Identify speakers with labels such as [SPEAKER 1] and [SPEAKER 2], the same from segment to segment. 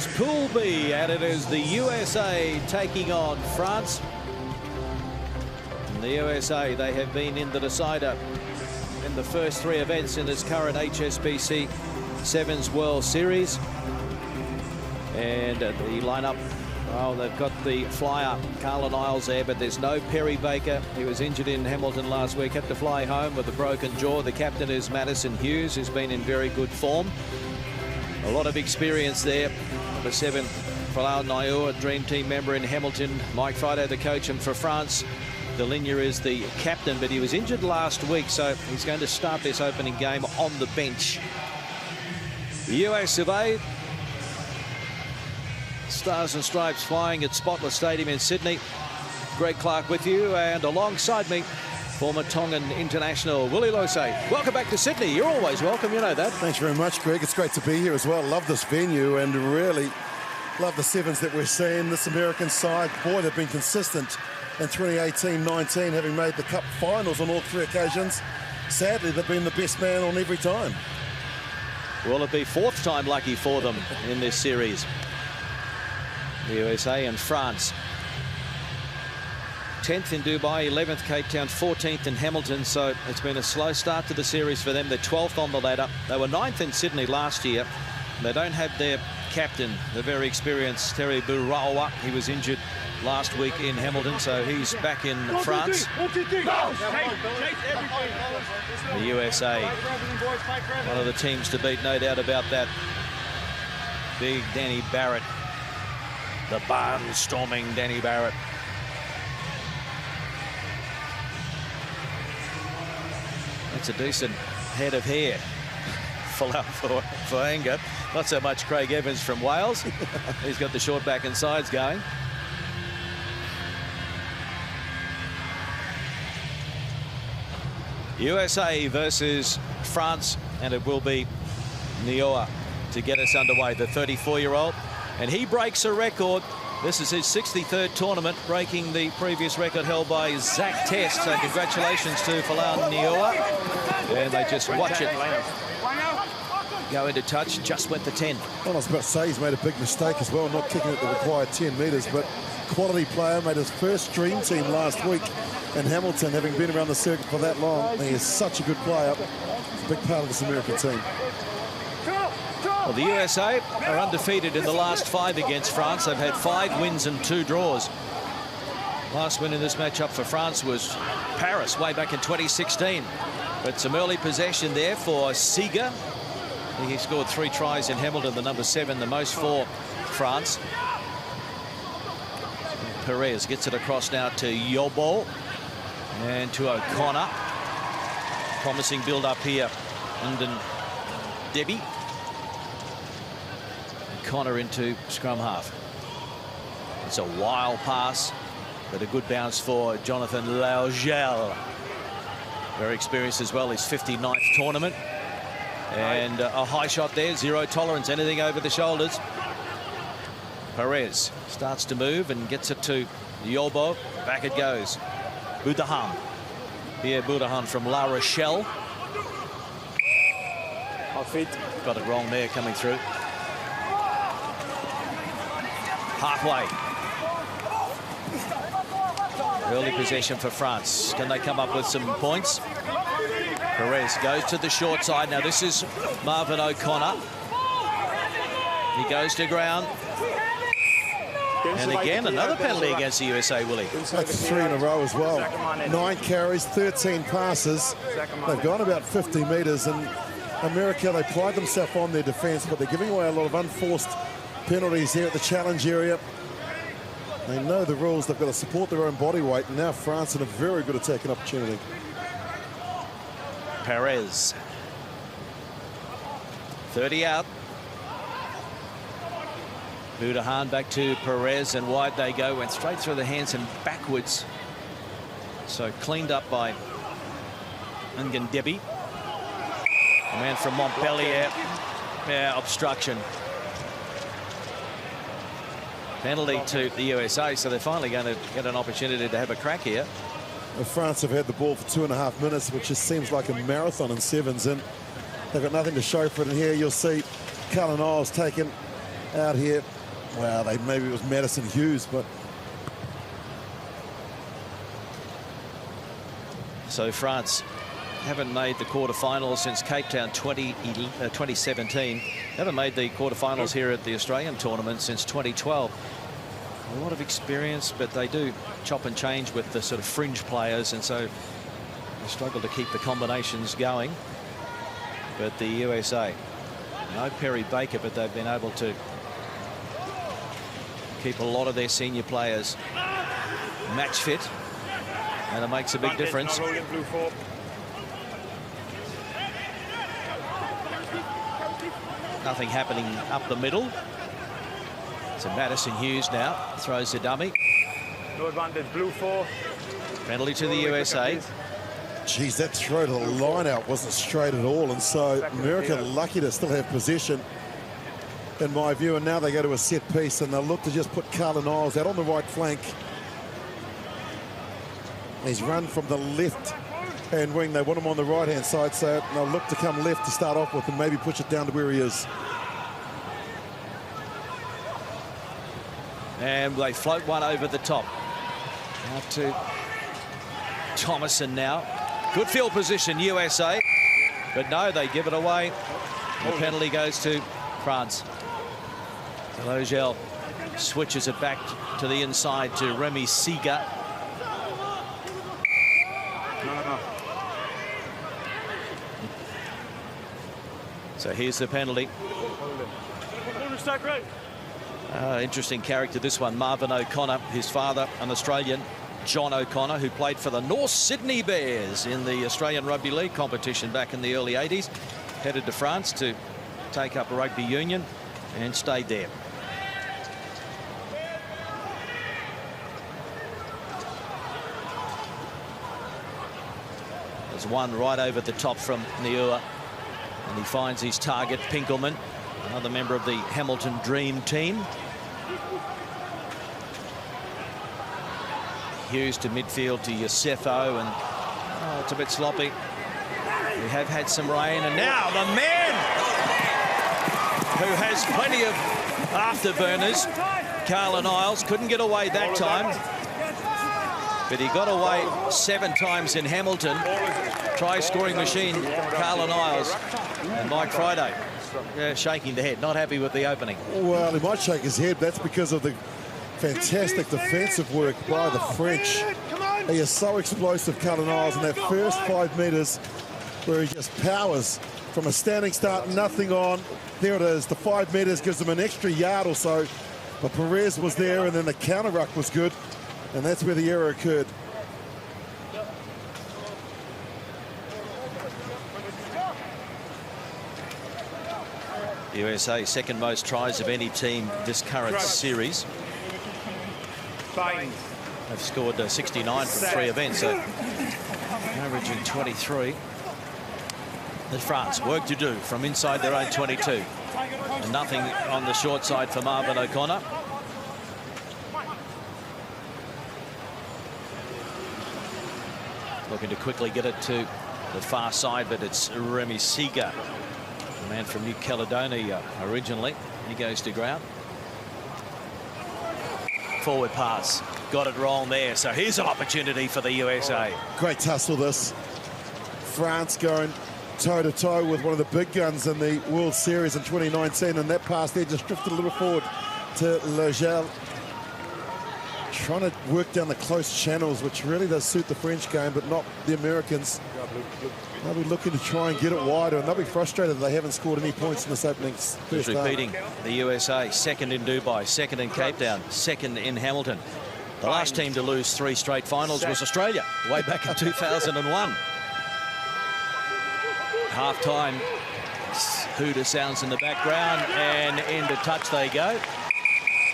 [SPEAKER 1] Pool B, and it is the USA taking on France. And the USA, they have been in the decider in the first three events in this current Hsbc Sevens World Series. And the lineup, well, they've got the flyer, Carlin Isles there, but there's no Perry Baker. He was injured in Hamilton last week, had to fly home with a broken jaw. The captain is Madison Hughes, who's been in very good form. A lot of experience there. Number 7, Falau Naur, a Dream Team member in Hamilton. Mike Friday, the coach, and for France, Deligna is the captain, but he was injured last week, so he's going to start this opening game on the bench. The US of A, Stars and Stripes flying at Spotless Stadium in Sydney. Greg Clark with you, and alongside me, former Tongan international Willie Losay. Welcome back to Sydney. You're always welcome, you know that.
[SPEAKER 2] Thanks very much, Greg. It's great to be here as well. Love this venue and really love the sevens that we're seeing. This American side, boy, they've been consistent in 2018-19, having made the Cup finals on all three occasions. Sadly, they've been the best man on every time.
[SPEAKER 1] Will it be fourth time lucky for them in this series? The USA and France. 10th in Dubai, 11th Cape Town, 14th in Hamilton, so it's been a slow start to the series for them. They're 12th on the ladder. They were 9th in Sydney last year. They don't have their captain, the very experienced Terry Burawa. He was injured last week in Hamilton, so he's back in France. The USA, one of the teams to beat, no doubt about that. Big Danny Barrett, the barn-storming Danny Barrett. That's a decent head of hair for anger. Not so much Craig Evans from Wales. He's got the short back and sides going. USA versus France, and it will be Naur to get us underway, the 34-year-old. And he breaks a record. This is his 63rd tournament, breaking the previous record held by Zach Test. So congratulations to Falau Naur. And they just watch it go into touch, just went to 10.
[SPEAKER 2] Well, I was about to say he's made a big mistake as well, not kicking it the required 10 metres, but quality player, made his first Dream Team last week in Hamilton, having been around the circuit for that long. He is such a good player, big part of this American team.
[SPEAKER 1] Well, the USA are undefeated in the last 5 against France. They've had 5 wins and 2 draws. Last win in this matchup for France was Paris way back in 2016. But some early possession there for Hsbc. He scored 3 tries in Hamilton, the number 7, the most for France. Perez gets it across now to Yobo and to O'Connor. Promising build up here. Lyndon Debbie. Connor into scrum half. It's a wild pass, but a good bounce for Jonathan Laugel. Very experienced as well, his 59th tournament. And a high shot there, zero tolerance, anything over the shoulders. Perez starts to move and gets it to Yobo. Back it goes. Budahan. Pierre Budahan from La Rochelle. Got it wrong there coming through. Halfway. Early possession for France. Can they come up with some points? Perez goes to the short side. Now this is Marvin O'Connor. He goes to ground. And again, another penalty against the USA, Willie.
[SPEAKER 2] That's 3 in a row as well. 9 carries, 13 passes. They've gone about 50 metres, and America, they pride themselves on their defence, but they're giving away a lot of unforced penalties here at the challenge area. They know the rules. They've got to support their own body weight, and now France in a very good attacking opportunity.
[SPEAKER 1] Perez. 30 out. Budahan back to Perez, and wide they go. Went straight through the hands and backwards. So cleaned up by Lyndon Debbie. A man from Montpellier. Yeah, obstruction. Penalty to the USA, so they're finally going to get an opportunity to have a crack here.
[SPEAKER 2] France have had the ball for 2.5 minutes, which just seems like a marathon in sevens, and they've got nothing to show for it. And here you'll see Carlin Isles taking out here. Well, maybe it was Madison Hughes, but...
[SPEAKER 1] So France haven't made the quarterfinals since Cape Town 2017. Haven't made the quarterfinals here at the Australian tournament since 2012. A lot of experience, but they do chop and change with the sort of fringe players, and so they struggle to keep the combinations going. But the USA, no Perry Baker, but they've been able to keep a lot of their senior players match fit, and it makes a big difference. Nothing happening up the middle. So Madison Hughes now throws the dummy.
[SPEAKER 3] No advantage, blue 4.
[SPEAKER 1] Penalty to the USA.
[SPEAKER 2] Geez, that throw to the line out wasn't straight at all, and so America lucky to still have possession, in my view. And now they go to a set piece, and they'll look to just put Carla Niles out on the right flank. He's run from the left hand wing. They want him on the right hand side, so they'll look to come left to start off with and maybe push it down to where he is.
[SPEAKER 1] And they float one over the top. Out to Thomason now. Good field position, USA. But no, they give it away. The penalty goes to France. Logel switches it back to the inside to Remy Siga. So here's the penalty. Interesting character, this one, Marvin O'Connor. His father, an Australian, John O'Connor, who played for the North Sydney Bears in the Australian Rugby League competition back in the early 80s. Headed to France to take up rugby union and stayed there. There's one right over the top from Niua, and he finds his target, Pinkelman, another member of the Hamilton Dream Team. Hughes to midfield to Yosefo, and it's a bit sloppy. We have had some rain, and now the man who has plenty of afterburners, Carla Niles, couldn't get away that time, but he got away 7 times in Hamilton. Try scoring machine, Carla Niles, and Mike Friday shaking the head, not happy with the opening.
[SPEAKER 2] Well, he might shake his head. That's because of the fantastic defensive work by the French. He is so explosive, Carla Niles, in that first 5 metres where he just powers from a standing start, nothing on. There it is. The 5 metres gives him an extra yard or so, but Perez was there, and then the counter ruck was good, and that's where the error occurred.
[SPEAKER 1] USA second most tries of any team this current series. They've scored 69 from 3 events, so averaging 23. The France work to do from inside their own 22. And nothing on the short side for Marvin O'Connor. Looking to quickly get it to the far side, but it's Remy Siga, a man from New Caledonia originally. He goes to ground. Forward pass. Got it wrong there. So here's an opportunity for the USA.
[SPEAKER 2] Great tussle this. France going toe-to-toe with one of the big guns in the World Series in 2019, and that pass there just drifted a little forward to Logel. Trying to work down the close channels, which really does suit the French game, but not the Americans. They'll be looking to try and get it wider, and they'll be frustrated that they haven't scored any points in this opening first
[SPEAKER 1] half. Repeating, the USA, second in Dubai, second in Cape Town, second in Hamilton. The last team to lose 3 straight finals was Australia, way back in 2001. Half-time, hooter sounds in the background, and into touch they go.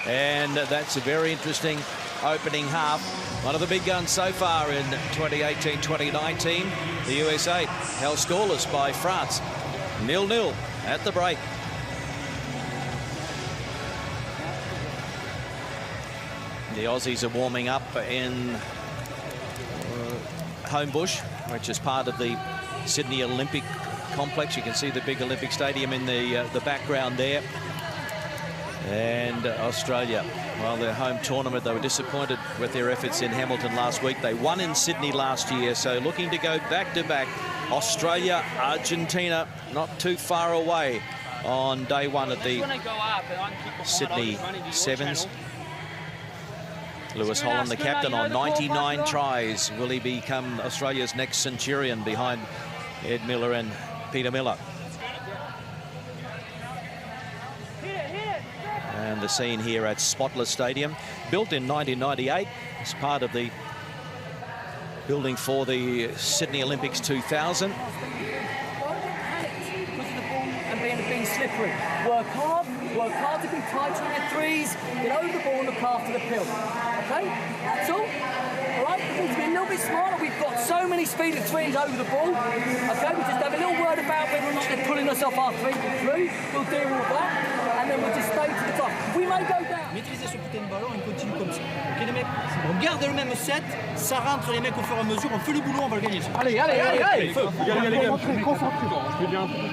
[SPEAKER 1] And that's a very interesting opening half. One of the big guns so far in 2018-2019. The USA held scoreless by France. 0-0 at the break. The Aussies are warming up in Homebush, which is part of the Sydney Olympic complex. You can see the big Olympic Stadium in the background there. And Australia, well, their home tournament, they were disappointed with their efforts in Hamilton last week. They won in Sydney last year, so looking to go back-to-back. Australia, Argentina, not too far away on day one at the Sydney Sevens. Lewis Holland, the captain, on 99 tries. Will he become Australia's next centurion behind Ed Miller and Peter Miller? And the scene here at Spotless Stadium, built in 1998 as part of the building for the Sydney Olympics 2000.
[SPEAKER 4] And being slippery. Work hard to be tight on your threes, get over the ball and look after the pill. Okay? That's all. All right? We need to be a little bit smarter. We've got so many speeded threes over the ball. Okay? We just have a little word about whether or not they're pulling us off our three. We'll deal with that. And then we'll just stay to the top. We may go down.
[SPEAKER 5] Maîtriser ce putain de ballon et continue comme ça. Ok les mecs, on garde le même set, ça rentre les mecs au fur et à mesure, on fait le boulot, on va le gagner.
[SPEAKER 3] Allez, feu. Les gars. Je peux dire un truc.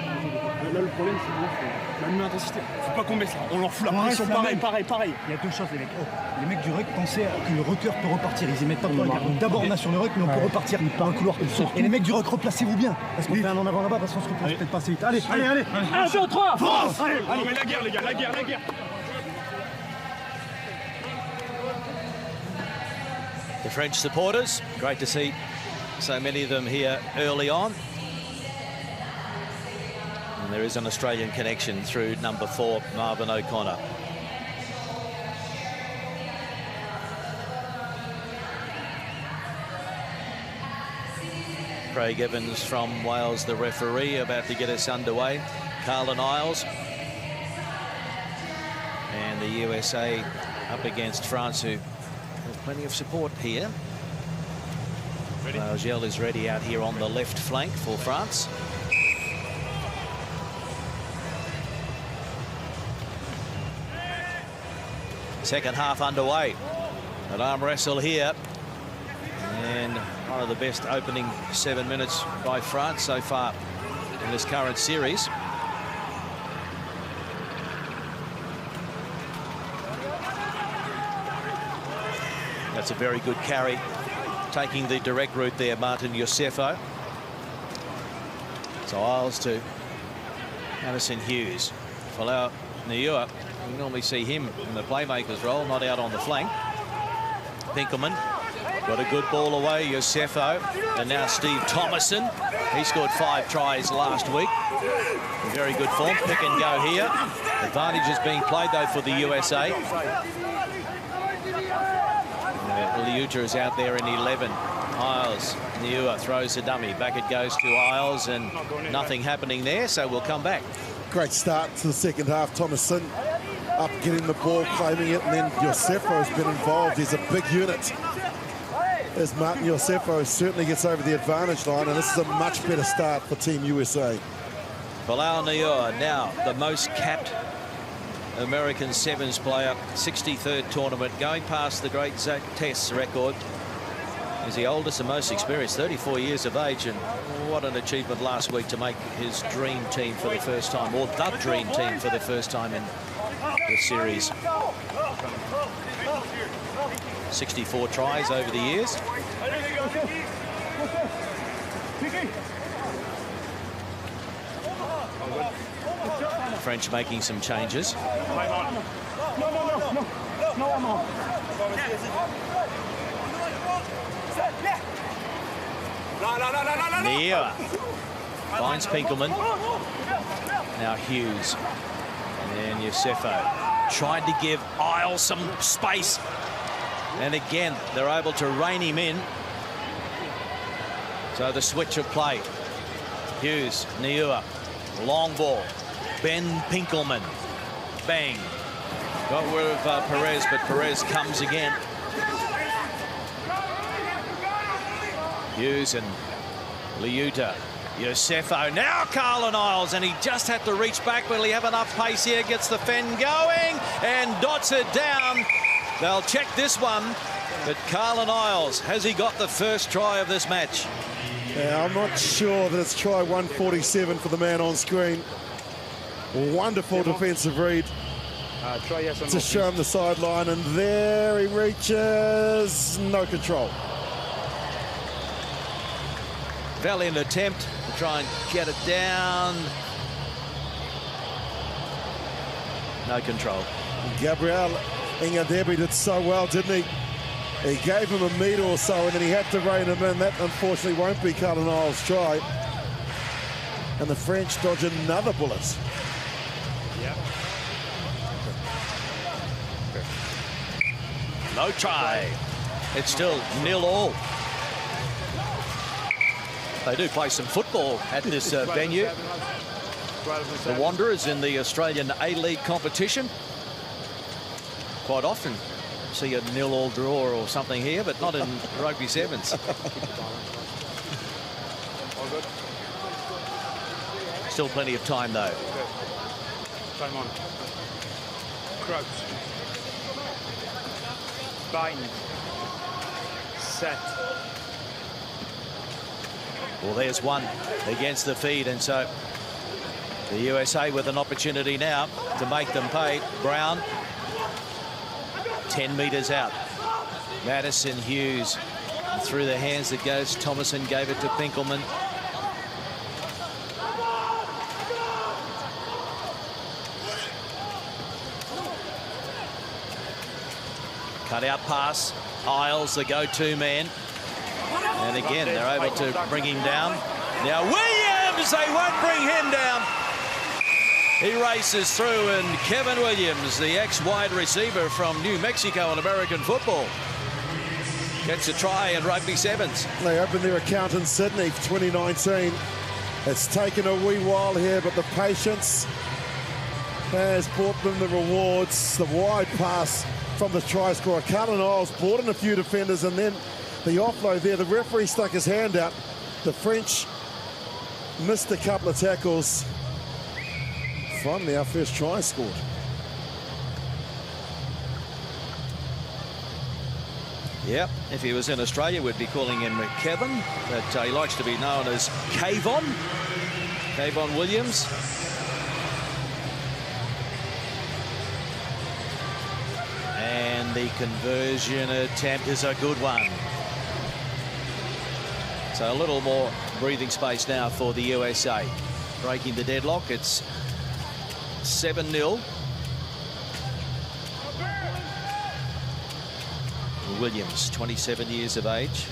[SPEAKER 3] Là, le problème, c'est la même intensité. Faut pas qu'on baisse là. On leur fout la pression pareil.
[SPEAKER 6] Il y a deux choses, les mecs. Les mecs du ruck pensaient que le rucker peut repartir. Ils y mettent pas de regard. Donc d'abord, on a sur le ruck, mais on peut repartir par un couloir. Et les mecs du ruck, replacez-vous bien. Parce qu'on fait un en avant là-bas, parce qu'on se replace peut-être pas assez vite. Allez.
[SPEAKER 3] 1, 2, 3. France. Allez, mais la guerre, les gars, la guerre.
[SPEAKER 1] The French supporters, great to see so many of them here early on. And there is an Australian connection through number 4, Marvin O'Connor. Craig Evans from Wales, the referee, about to get us underway. Carlin Isles. And the USA up against France, who have plenty of support here. Gel is ready out here on the left flank for France. Second half underway. An arm wrestle here. And one of the best opening 7 minutes by France so far in this current series. That's a very good carry. Taking the direct route there, Martin Yosefo. So Isles to Addison Hughes. Folau Niua. We normally see him in the playmaker's role, not out on the flank. Pinkelman got a good ball away. Yosefo. And now Steve Thomason. He scored 5 tries last week. In very good form. Pick and go here. Advantage is being played, though, for the USA. Liuta is out there in 11. Isles, Niua throws a dummy. Back it goes to Isles, and nothing happening there, so we'll come back.
[SPEAKER 2] Great start to the second half. Thomason up, getting the ball, claiming it, and then Yosefo has been involved. He's a big unit. As Martin Yosefo certainly gets over the advantage line, and this is a much better start for Team USA.
[SPEAKER 1] Folau Niua, now the most capped American sevens player, 63rd tournament, going past the great Zach Tess record. He's the oldest and most experienced, 34 years of age, and what an achievement last week to make his dream team for the first time, or the dream team for the first time in the series. 64 tries over the years. French making some changes. Niua finds Pinkelman. Now Hughes. And Yosefo tried to give Isles some space. And again, they're able to rein him in. So the switch of play. Hughes, Niua, long ball. Ben Pinkelman. Bang. Got rid of Perez, but Perez comes again. Hughes and Liuta. Yosefo. Now Carlin Isles, and he just had to reach back. Will he have enough pace here? Gets the fend going and dots it down. They'll check this one, but Carlin Isles, has he got the first try of this match?
[SPEAKER 2] Yeah, I'm not sure that it's try 147 for the man on screen. Wonderful defensive read. to show him the sideline, and there he reaches. No control.
[SPEAKER 1] Valiant attempt to try and get it down. No control.
[SPEAKER 2] Gabriel Ingadebi did so well, didn't he? He gave him a metre or so, and then he had to rein him in. That, unfortunately, won't be Cardinal's try. And the French dodge another bullet.
[SPEAKER 3] Yeah.
[SPEAKER 1] No try. It's still 0-0. They do play some football at this venue. The Wanderers in the Australian A-League competition. Quite often see a 0-0 draw or something here, but not in rugby sevens. Still plenty of time though.
[SPEAKER 3] Time on. Crouch. Bind. Set.
[SPEAKER 1] Well, there's one against the feed, and so the USA with an opportunity now to make them pay. Brown, 10 metres out. Madison Hughes, through the hands that goes. Thomason gave it to Pinkelman. Cut out pass. Isles, the go-to man. And again, they're able to bring him down. Now Williams, they won't bring him down. He races through, and Kevin Williams, the ex-wide receiver from New Mexico in American football, gets a try in rugby sevens.
[SPEAKER 2] They opened their account in Sydney for 2019. It's taken a wee while here, but the patience has brought them the rewards. The wide pass from the try scorer. Carlin Isles brought in a few defenders, and then the offload there. The referee stuck his hand out. The French missed a couple of tackles. Finally, our first try scored.
[SPEAKER 1] Yep, if he was in Australia, we'd be calling him Kevin, but he likes to be known as Kayvon Williams. And the conversion attempt is a good one. So a little more breathing space now for the USA. Breaking the deadlock, it's 7-0. Williams, 27 years of age.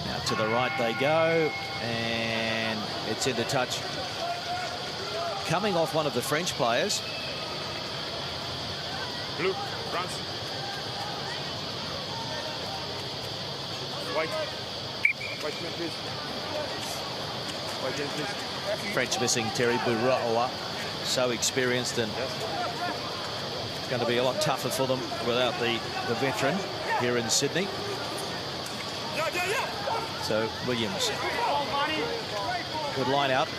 [SPEAKER 1] Now to the right they go, and it's into touch. Coming off one of the French players.
[SPEAKER 3] Blue, France. White. White, please. White, please.
[SPEAKER 1] French missing Terry Bouraoua, so experienced, and it's going to be a lot tougher for them without the veteran here in Sydney. So Williams, good line out,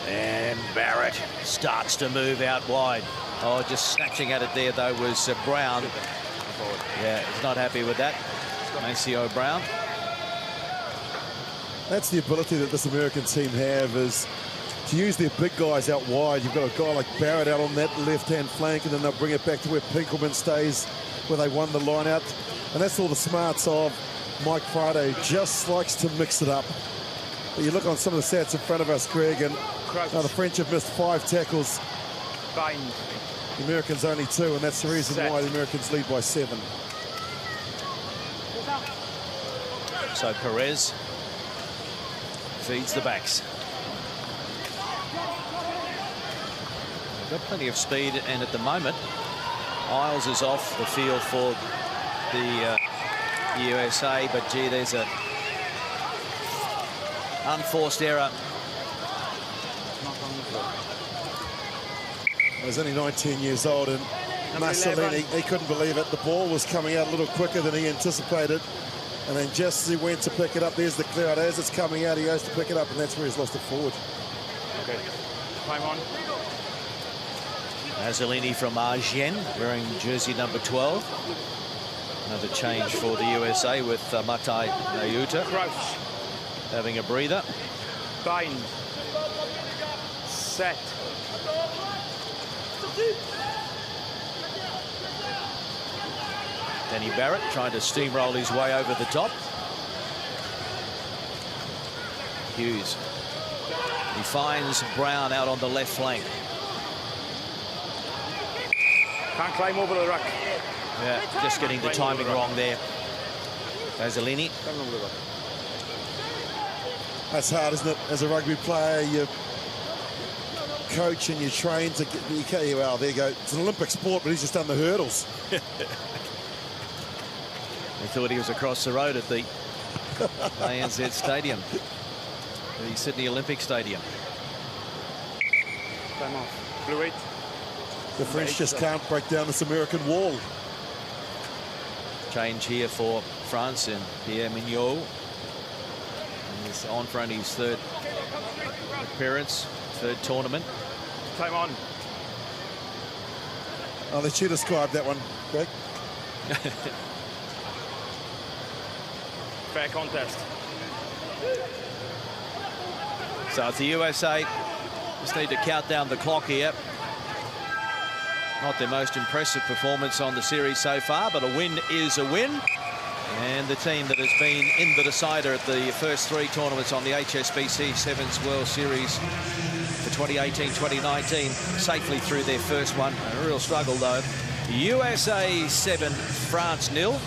[SPEAKER 1] and Barrett starts to move out wide. Oh, just snatching at it there though was Brown. Yeah, he's not happy with that. Maceo Brown.
[SPEAKER 2] That's the ability that this American team have, is to use their big guys out wide. You've got a guy like Barrett out on that left-hand flank, and then they'll bring it back to where Pinkelman stays, where they won the line out. And that's all the smarts of Mike Friday. Just likes to mix it up. But you look on some of the stats in front of us, Greg, and the French have missed 5 tackles.
[SPEAKER 3] Bind.
[SPEAKER 2] The Americans only 2, and that's the reason why the Americans lead by 7.
[SPEAKER 1] So Perez feeds the backs. They've got plenty of speed, and at the moment Isles is off the field for the USA, but gee, there's a unforced error.
[SPEAKER 2] He's only 19 years old, and Marcelini, he couldn't believe it. The ball was coming out a little quicker than he anticipated, and then just as he went to pick it up, there's the clear out. As it's coming out, he goes to pick it up, and that's where he's lost it forward.
[SPEAKER 3] Okay, time on.
[SPEAKER 1] Mazzolini from Agen wearing jersey number 12. Another change for the USA with Matai Nayuta
[SPEAKER 3] Crouch.
[SPEAKER 1] having a breather.
[SPEAKER 3] Bind. Set.
[SPEAKER 1] Danny Barrett trying to steamroll his way over the top. Hughes. He finds Brown out on the left flank.
[SPEAKER 3] Can't climb over the ruck.
[SPEAKER 1] Yeah, just getting the timing wrong there. Vasilini.
[SPEAKER 2] That's hard, isn't it? As a rugby player, you coach and you train to get. Well, there you go. It's an Olympic sport, but he's just done the hurdles.
[SPEAKER 1] I thought he was across the road at the ANZ Stadium, the Sydney Olympic Stadium.
[SPEAKER 3] Time off. Blue 8.
[SPEAKER 2] The French just can't break down this American wall.
[SPEAKER 1] Change here for France and Pierre Mignot. He's on for only his third appearance, third tournament.
[SPEAKER 3] Time on.
[SPEAKER 2] I'll let you describe that one, Greg.
[SPEAKER 3] Fair contest.
[SPEAKER 1] So it's the USA. Just need to count down the clock here. Not their most impressive performance on the series so far, but a win is a win. And the team that has been in the decider at the first 3 tournaments on the Hsbc Sevens World Series for 2018-2019, safely through their first one. A real struggle, though. USA 7, France 0.